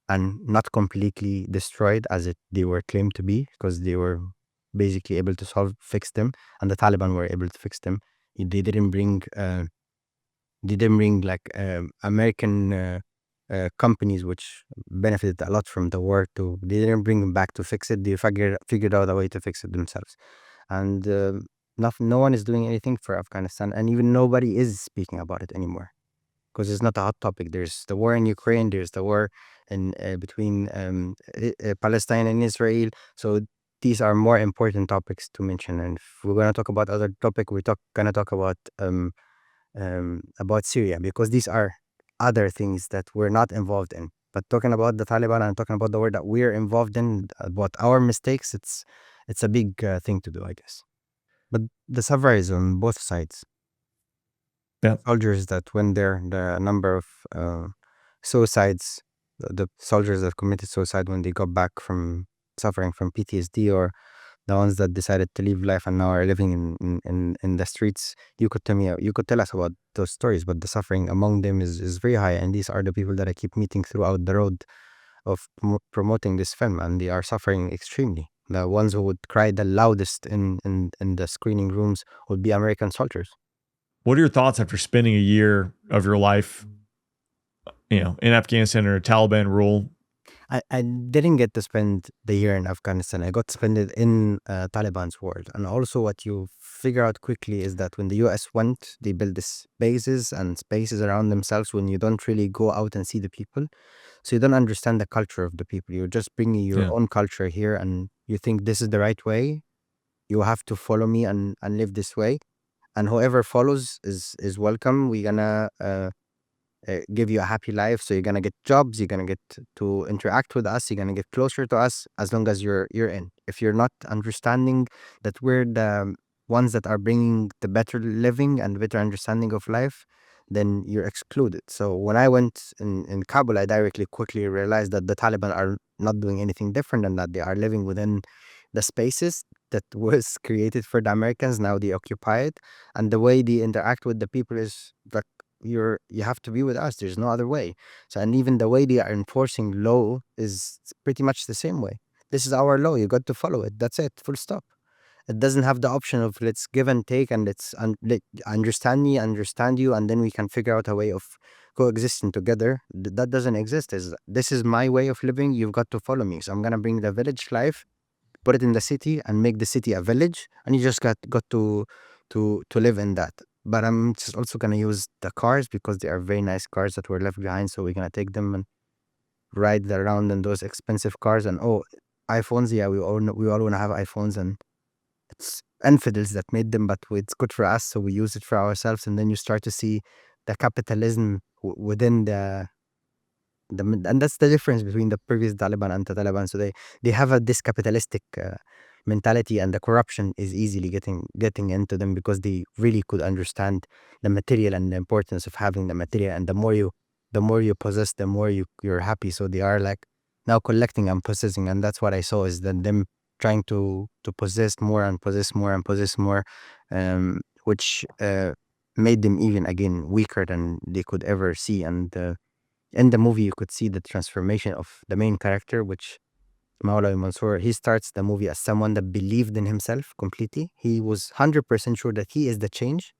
and not completely destroyed as they were claimed to be, because they were basically able to fix them, and the Taliban were able to fix them. They didn't bring like American companies which benefited a lot from the war they didn't bring them back to fix it. They figured out a way to fix it themselves. And no one is doing anything for Afghanistan, and even nobody is speaking about it anymore because it's not a hot topic. There's the war in Ukraine, there's the war between Palestine and Israel. So these are more important topics to mention. And if we're gonna talk about other topic, we're gonna talk about Syria, because these are other things that we're not involved in. But talking about the Taliban and talking about the war that we're involved in, about our mistakes, it's a big thing to do, I guess. But the suffer is on both sides. Yeah. Soldiers that went there, the number of suicides, the soldiers that committed suicide when they got back from suffering from PTSD, or the ones that decided to leave life and now are living in the streets. You could tell us about those stories, but the suffering among them is very high. And these are the people that I keep meeting throughout the road of promoting this film, and they are suffering extremely. The ones who would cry the loudest in the screening rooms would be American soldiers. What are your thoughts after spending a year of your life, in Afghanistan under Taliban rule? I didn't get to spend the year in Afghanistan. I got to spend it in Taliban's world. And also what you figure out quickly is that when the US went, they built these bases and spaces around themselves when you don't really go out and see the people. So you don't understand the culture of the people. You're just bringing your own culture here, and you think this is the right way. You have to follow me and live this way. And whoever follows is welcome. We're gonna give you a happy life. So you're gonna get jobs, you're gonna get to interact with us, you're gonna get closer to us as long as you're in. If you're not understanding that we're the ones that are bringing the better living and better understanding of life, then you're excluded. So when I went in Kabul, I quickly realized that the Taliban are not doing anything different than that. They are living within the spaces that was created for the Americans. Now they occupy it, and the way they interact with the people is like, you have to be with us. There's no other way. So, and even the way they are enforcing law is pretty much the same way. This is our law. You got to follow it. That's it. Full stop. It doesn't have the option of let's give and take, and let understand me, understand you, and then we can figure out a way of coexisting together. That doesn't exist. This is my way of living. You've got to follow me. So I'm gonna bring the village life, put it in the city, and make the city a village, and you just got to live in that. But I'm just also gonna use the cars because they are very nice cars that were left behind. So we're gonna take them and ride around in those expensive cars. And iPhones, yeah, we all wanna have iPhones, and it's infidels that made them, but it's good for us, so we use it for ourselves. And then you start to see the capitalism within and that's the difference between the previous Taliban and the Taliban. So they have this capitalistic mentality, and the corruption is easily getting into them because they really could understand the material and the importance of having the material. And the more you possess, the more you're happy. So they are like now collecting and possessing, and that's what I saw is that them trying to possess more and possess more and possess more, which made them even again weaker than they could ever see. And in the movie, you could see the transformation of the main character, which Maulay Mansour. He starts the movie as someone that believed in himself completely. He was 100% sure that he is the change.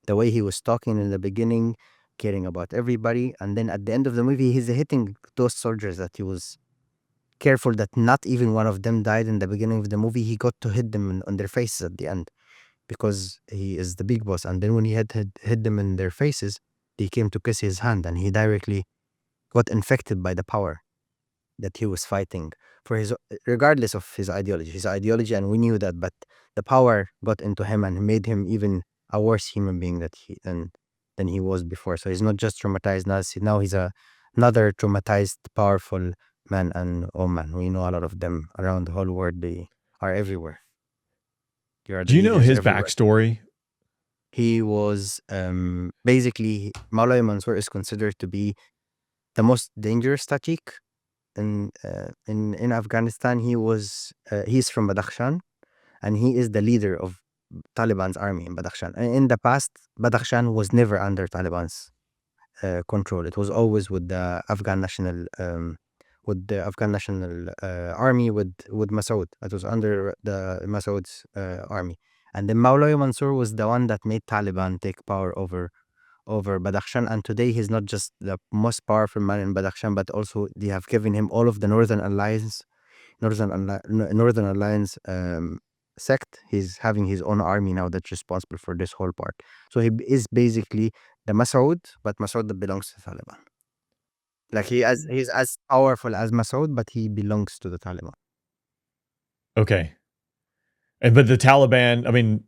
The way he was talking in the beginning, caring about everybody, and then at the end of the movie, he's hitting those soldiers that he was careful that not even one of them died in the beginning of the movie. He got to hit them on their faces at the end because he is the big boss. And then when he had hit them in their faces, they came to kiss his hand, and he directly got infected by the power that he was fighting for, regardless of his ideology, and we knew that, but the power got into him and made him even a worse human being than he was before. So he's not just traumatized now he's another traumatized, powerful man and woman. We know a lot of them around the whole world. They are everywhere. Do you know his backstory? He was basically, Maulay Mansour is considered to be the most dangerous Tajik in Afghanistan. He's from Badakhshan, and he is the leader of Taliban's army in Badakhshan. And in the past, Badakhshan was never under Taliban's control. It was always with the Afghan national army with Masoud. It was under the Masoud's army. And then Maulay Mansour was the one that made Taliban take power over Badakhshan. And today he's not just the most powerful man in Badakhshan, but also they have given him all of the Northern Alliance sect. He's having his own army now that's responsible for this whole part. So he is basically the Masoud, but Masoud that belongs to Taliban. Like he's as powerful as Masoud, but he belongs to the Taliban. Okay. But the Taliban, I mean,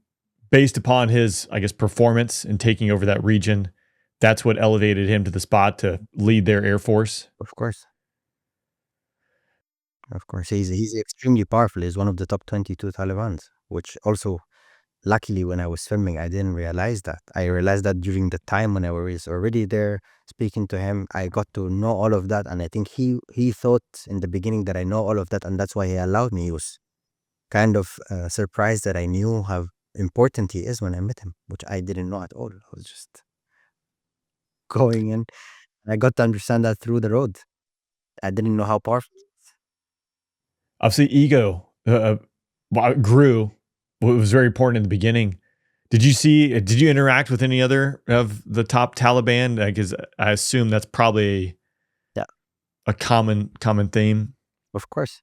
based upon his, I guess, performance in taking over that region, that's what elevated him to the spot to lead their air force. Of course. Of course. He's extremely powerful. He's one of the top 22 Talibans, which also, luckily, when I was filming, I didn't realize that. I realized that during the time when I was already there speaking to him, I got to know all of that. And I think he thought in the beginning that I know all of that, and that's why he allowed me. He was kind of surprised that I knew how important he is when I met him, which I didn't know at all. I was just going in. I got to understand that through the road. I didn't know how powerful. Obviously, ego grew. It was very important in the beginning. Did you interact with any other of the top Taliban? Because I assume that's probably a common theme. Of course.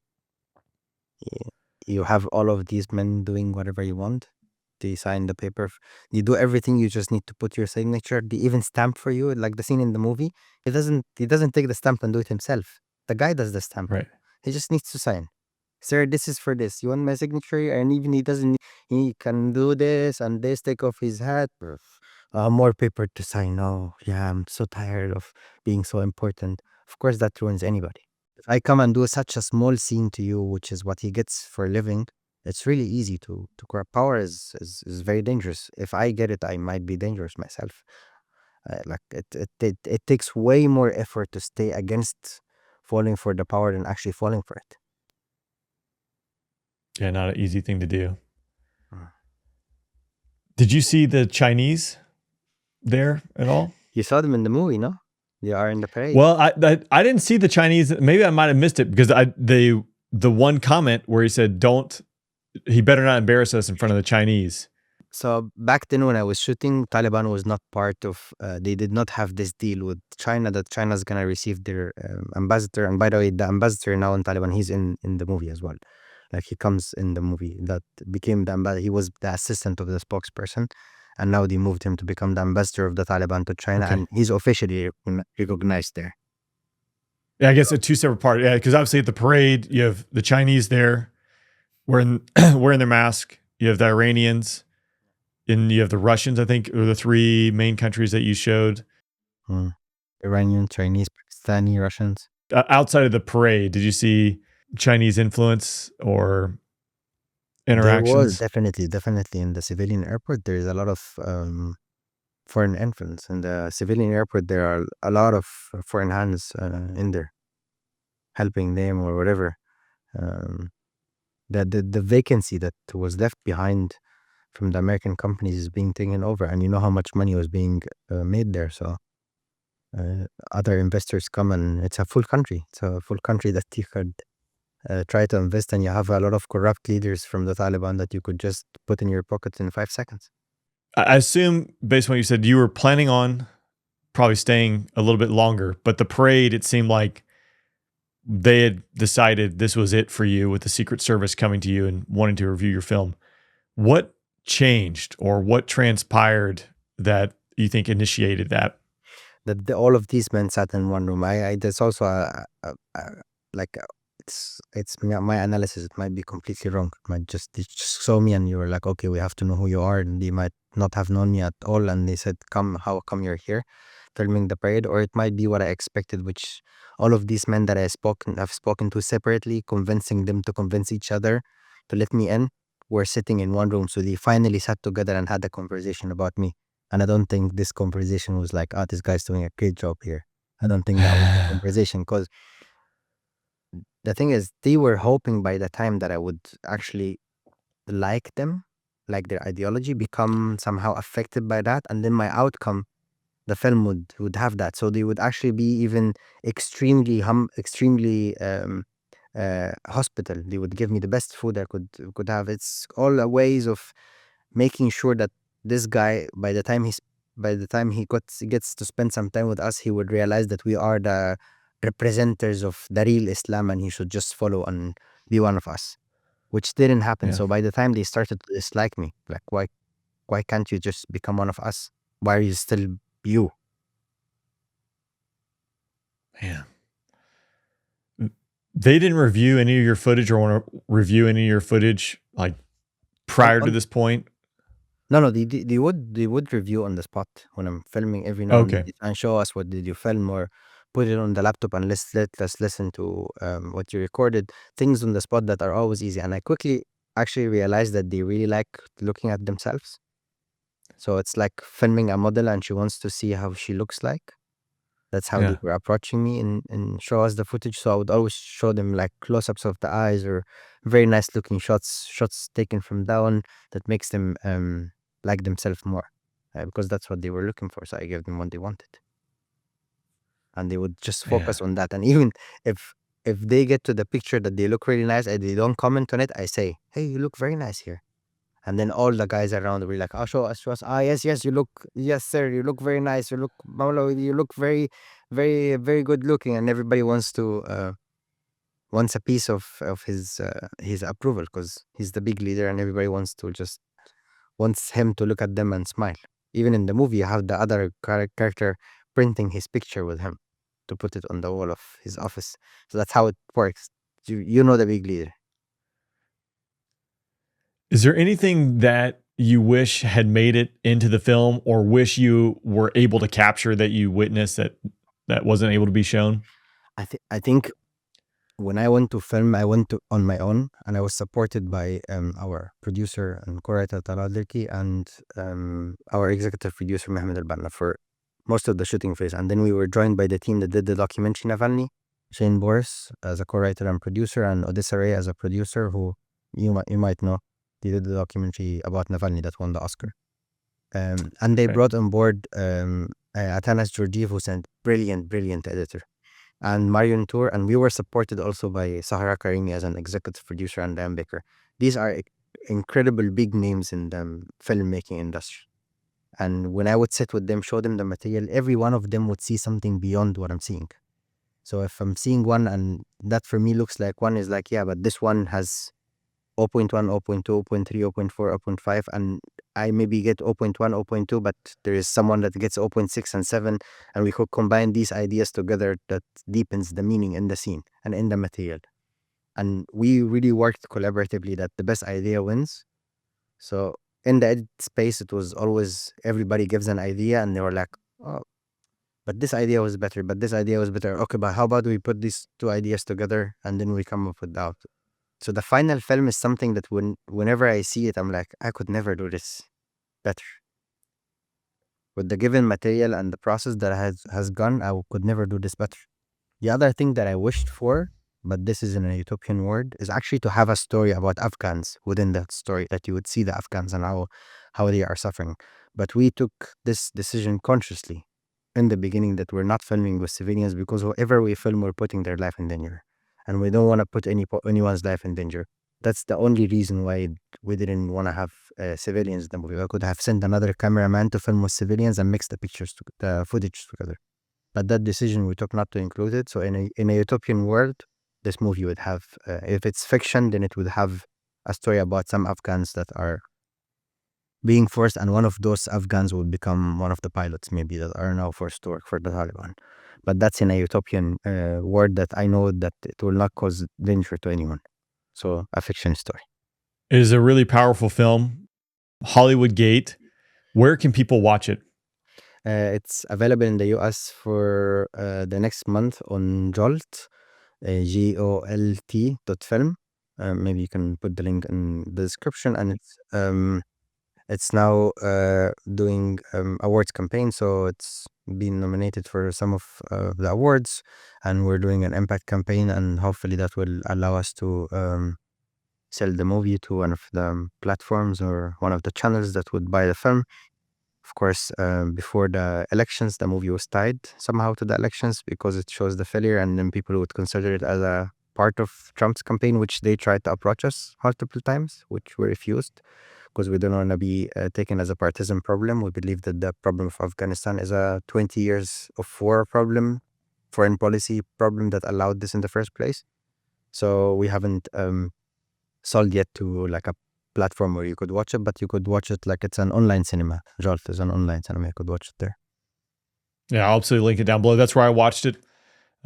You have all of these men doing whatever you want. They sign the paper. You do everything. You just need to put your signature. They even stamp for you, like the scene in the movie. He doesn't take the stamp and do it himself. The guy does the stamp. Right. He just needs to sign. Sir, this is for this. You want my signature? And even he doesn't. He can do this and this. Take off his hat. More paper to sign. Oh, yeah. I'm so tired of being so important. Of course, that ruins anybody. If I come and do such a small scene to you, which is what he gets for a living, it's really easy to grab. Power is very dangerous. If I get it, I might be dangerous myself. Like it takes way more effort to stay against falling for the power than actually falling for it. Yeah, not an easy thing to do. Did you see the Chinese there at all? You saw them in the movie, no? They are in the parade. Well, I didn't see the Chinese. Maybe I might have missed it because the one comment where he said, he better not embarrass us in front of the Chinese. So back then when I was shooting, Taliban was not part of, they did not have this deal with China that China's going to receive their ambassador. And by the way, the ambassador now in Taliban, he's in the movie as well. Like he comes in the movie that became the ambassador. He was the assistant of the spokesperson. And now they moved him to become the ambassador of the Taliban to China. Okay. And he's officially recognized there. Yeah, I guess a two separate parts. Yeah, because obviously at the parade, you have the Chinese there wearing their mask. You have the Iranians. And you have the Russians, I think, are the three main countries that you showed. Iranian, Chinese, Pakistani, Russians. Outside of the parade, did you see Chinese influence or interactions? There was definitely in the civilian airport. There is a lot of foreign influence. In the civilian airport, there are a lot of foreign hands in there, helping them or whatever. The vacancy that was left behind from the American companies is being taken over, and you know how much money was being made there. So other investors come, and it's a full country. It's a full country that you could try to invest, and you have a lot of corrupt leaders from the Taliban that you could just put in your pocket in 5 seconds. I assume, based on what you said, you were planning on probably staying a little bit longer, but the parade, it seemed like they had decided this was it for you with the Secret Service coming to you and wanting to review your film. What changed or what transpired that you think initiated that? That all of these men sat in one room. There's also it's my analysis. It might be completely wrong. It might they just saw me and you were like, okay, we have to know who you are, and they might not have known me at all, and they said, how come you're here filming the parade? Or it might be what I expected, which all of these men that I've spoken to separately, convincing them to convince each other to let me in, were sitting in one room. So they finally sat together and had a conversation about me. And I don't think this conversation was like, this guy's doing a great job here. I don't think that was the conversation, because the thing is, they were hoping by the time that I would actually like them, like their ideology, become somehow affected by that. And then my outcome, the film would have that. So they would actually be even extremely hospital. They would give me the best food I could have. It's all a ways of making sure that this guy, by the time he gets to spend some time with us, he would realize that we are the representatives of the real Islam, and he should just follow and be one of us, which didn't happen. So by the time they started to dislike me, like, why can't you just become one of us? Why are you still you? Man. They didn't review any of your footage or want to review any of your footage like prior to this point? No, they would review on the spot when I'm filming every now and Okay. then and show us what did you film, or put it on the laptop and let us listen to what you recorded. Things on the spot that are always easy. And I quickly actually realized that they really like looking at themselves. So it's like filming a model and she wants to see how she looks like. That's how Yeah. they were approaching me and show us the footage. So I would always show them like close-ups of the eyes or very nice looking shots taken from down that makes them like themselves more, because that's what they were looking for. So I gave them what they wanted, and they would just focus on that. And even if they get to the picture that they look really nice and they don't comment on it, I say, "Hey, you look very nice here." And then all the guys around were like, "Oh, show us. Ah, yes, you look, yes, sir, you look very nice. You look, Maulo, you look very, very, very good looking." And everybody wants a piece of his approval because he's the big leader, and everybody wants him to look at them and smile. Even in the movie, you have the other character printing his picture with him to put it on the wall of his office. So that's how it works. You know the big leader. Is there anything that you wish had made it into the film or wish you were able to capture that you witnessed that wasn't able to be shown? I think when I went to film, I went to on my own, and I was supported by our producer and co-writer Talal Dirki and our executive producer Mohammed Al-Banna for most of the shooting phase. And then we were joined by the team that did the documentary Navalny, Shane Boris as a co-writer and producer, and Odessa Ray as a producer, who you might know. They did the documentary about Navalny that won the Oscar. And they brought on board Atanas Georgiev, who's a brilliant editor, and Marion Tour, and we were supported also by Sahara Karimi as an executive producer and Dan Baker. These are incredible big names in the filmmaking industry. And when I would sit with them, show them the material, every one of them would see something beyond what I'm seeing. So if I'm seeing one and that for me looks like one is like, yeah, but this one has 0.1, 0.2, 0.3, 0.4, 0.5, and I maybe get 0.1, 0.2, but there is someone that gets 0.6 and 7, and we could combine these ideas together that deepens the meaning in the scene and in the material. And we really worked collaboratively that the best idea wins. So in the edit space, it was always everybody gives an idea and they were like, oh, but this idea was better, but this idea was better. Okay, but how about we put these two ideas together and then we come up with the output. So the final film is something that whenever I see it, I'm like, I could never do this better. With the given material and the process that has gone, I could never do this better. The other thing that I wished for, but this is in a utopian world, is actually to have a story about Afghans within that story, that you would see the Afghans and how they are suffering. But we took this decision consciously in the beginning that we're not filming with civilians, because whoever we film, we're putting their life in danger. And we don't want to put anyone's life in danger. That's the only reason why we didn't want to have civilians in the movie. I could have sent another cameraman to film with civilians and mix the footage together. But that decision we took not to include it. So in a utopian world, this movie would have, if it's fiction, then it would have a story about some Afghans that are being forced, and one of those Afghans would become one of the pilots maybe that are now forced to work for the Taliban. But that's in a utopian world that I know that it will not cause danger to anyone. So a fiction story. It is a really powerful film. Hollywood Gate. Where can people watch it? It's available in the US for the next month on Jolt, jolt.film. Maybe you can put the link in the description. And it's now doing awards campaign, so it's been nominated for some of the awards, and we're doing an impact campaign, and hopefully that will allow us to sell the movie to one of the platforms or one of the channels that would buy the film. Of course, before the elections, the movie was tied somehow to the elections because it shows the failure, and then people would consider it as a part of Trump's campaign, which they tried to approach us multiple times, which we refused, because we don't want to be taken as a partisan problem. We believe that the problem of Afghanistan is a 20 years of war problem, foreign policy problem that allowed this in the first place. So we haven't sold yet to like a platform where you could watch it, but you could watch it like it's an online cinema. Jolt is an online cinema. You could watch it there. Yeah, I'll absolutely link it down below. That's where I watched it.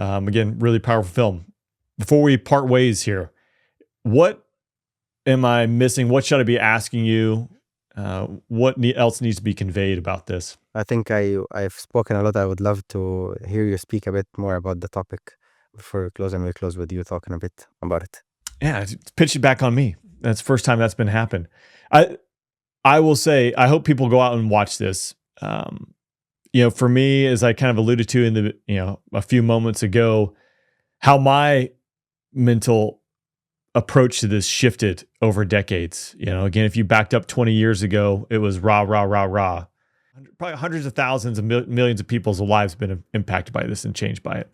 Again, really powerful film. Before we part ways here, what am I missing? What should I be asking you? What else needs to be conveyed about this? I think I've spoken a lot. I would love to hear you speak a bit more about the topic before we close, and we close with you talking a bit about it. Yeah, pitch it back on me. That's the first time that's been happened. I will say, I hope people go out and watch this. For me, as I kind of alluded to in the, a few moments ago, how my mental approach to this shifted over decades. Again, if you backed up 20 years ago, it was rah, rah, rah, rah. Probably hundreds of thousands of millions of people's lives have been impacted by this and changed by it.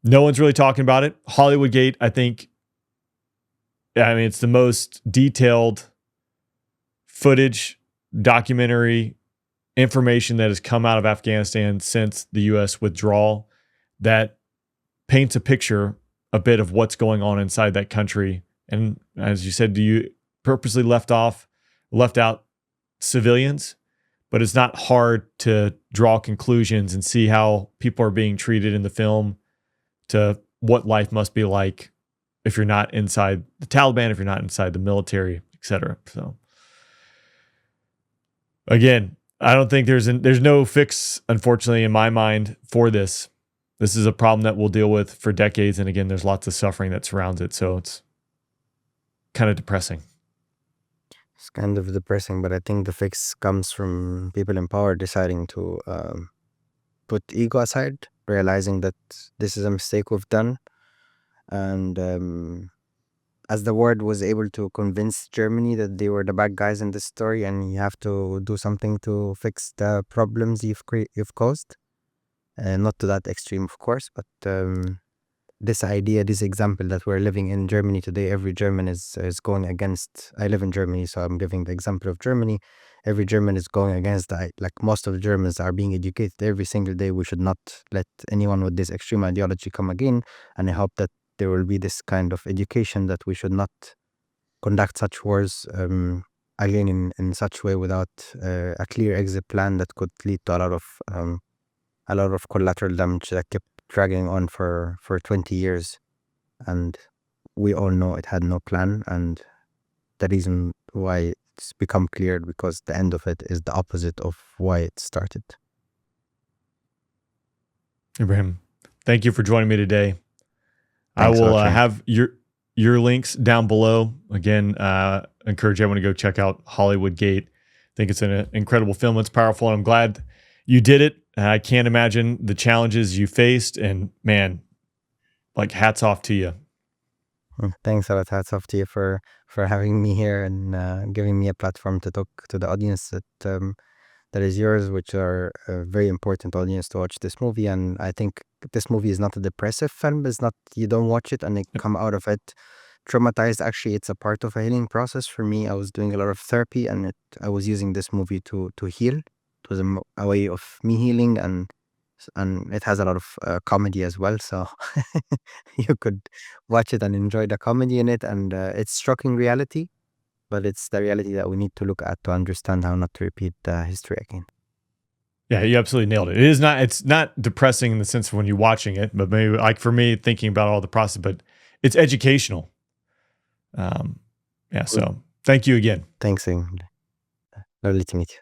No one's really talking about it. Hollywood Gate, I think, it's the most detailed footage, documentary, information that has come out of Afghanistan since the U.S. withdrawal that paints a picture a bit of what's going on inside that country. And as you said, do you purposely left out civilians? But it's not hard to draw conclusions and see how people are being treated in the film to what life must be like if you're not inside the Taliban, if you're not inside the military, etc. So again, I don't think there's no fix, unfortunately, in my mind for this. This is a problem that we'll deal with for decades. And again, there's lots of suffering that surrounds it. So it's kind of depressing. It's kind of depressing, but I think the fix comes from people in power deciding to put ego aside, realizing that this is a mistake we've done. And as the world was able to convince Germany that they were the bad guys in this story, and you have to do something to fix the problems you've caused. Not to that extreme, of course, but this idea, this example that we're living in Germany today, every German is going against. I live in Germany, so I'm giving the example of Germany. Every German is going against, like most of the Germans are being educated every single day. We should not let anyone with this extreme ideology come again. And I hope that there will be this kind of education that we should not conduct such wars again in such way without a clear exit plan that could lead to a lot of collateral damage that kept dragging on for 20 years. And we all know it had no plan. And the reason why it's become clear, because the end of it is the opposite of why it started. Ibrahim, thank you for joining me today. Thanks, I will Archie. have your links down below. Again, encourage everyone to go check out Hollywood Gate. I think it's an incredible film. It's powerful, and I'm glad you did it. I can't imagine the challenges you faced, and man, like hats off to you. Thanks a lot. Hats off to you for having me here and giving me a platform to talk to the audience that is yours, which are a very important audience to watch this movie. And I think this movie is not a depressive film. It's not, you don't watch it and you come out of it traumatized. Actually, it's a part of a healing process for me. I was doing a lot of therapy, and I was using this movie to heal. It was a way of me healing, and it has a lot of comedy as well. So you could watch it and enjoy the comedy in it. And it's shocking reality, but it's the reality that we need to look at to understand how not to repeat history again. Yeah, you absolutely nailed it. It's not depressing in the sense of when you're watching it, but maybe like for me, thinking about all the process, but it's educational. So thank you again. Thanks. Lovely to meet you.